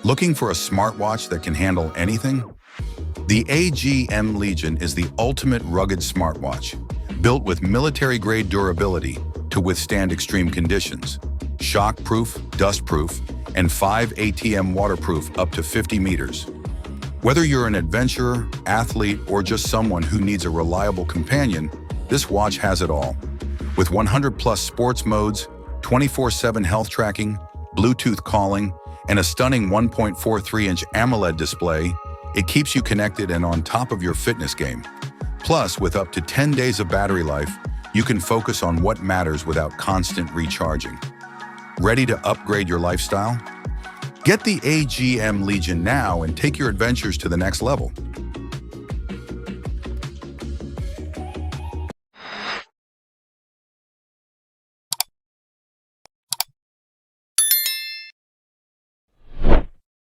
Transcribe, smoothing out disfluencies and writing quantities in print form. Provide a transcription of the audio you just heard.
Looking for a smartwatch that can handle anything? The AGM Legion is the ultimate rugged smartwatch, built with military-grade durability to withstand extreme conditions. Shock-proof, dust-proof, and 5 ATM waterproof up to 50 meters. Whether you're an adventurer, athlete, or just someone who needs a reliable companion, this watch has it all. With 100-plus sports modes, 24/7 health tracking, Bluetooth calling, and a stunning 1.43-inch AMOLED display, it keeps you connected and on top of your fitness game. Plus, with up to 10 days of battery life, you can focus on what matters without constant recharging. Ready to upgrade your lifestyle? Get the AGM Legion now and take your adventures to the next level.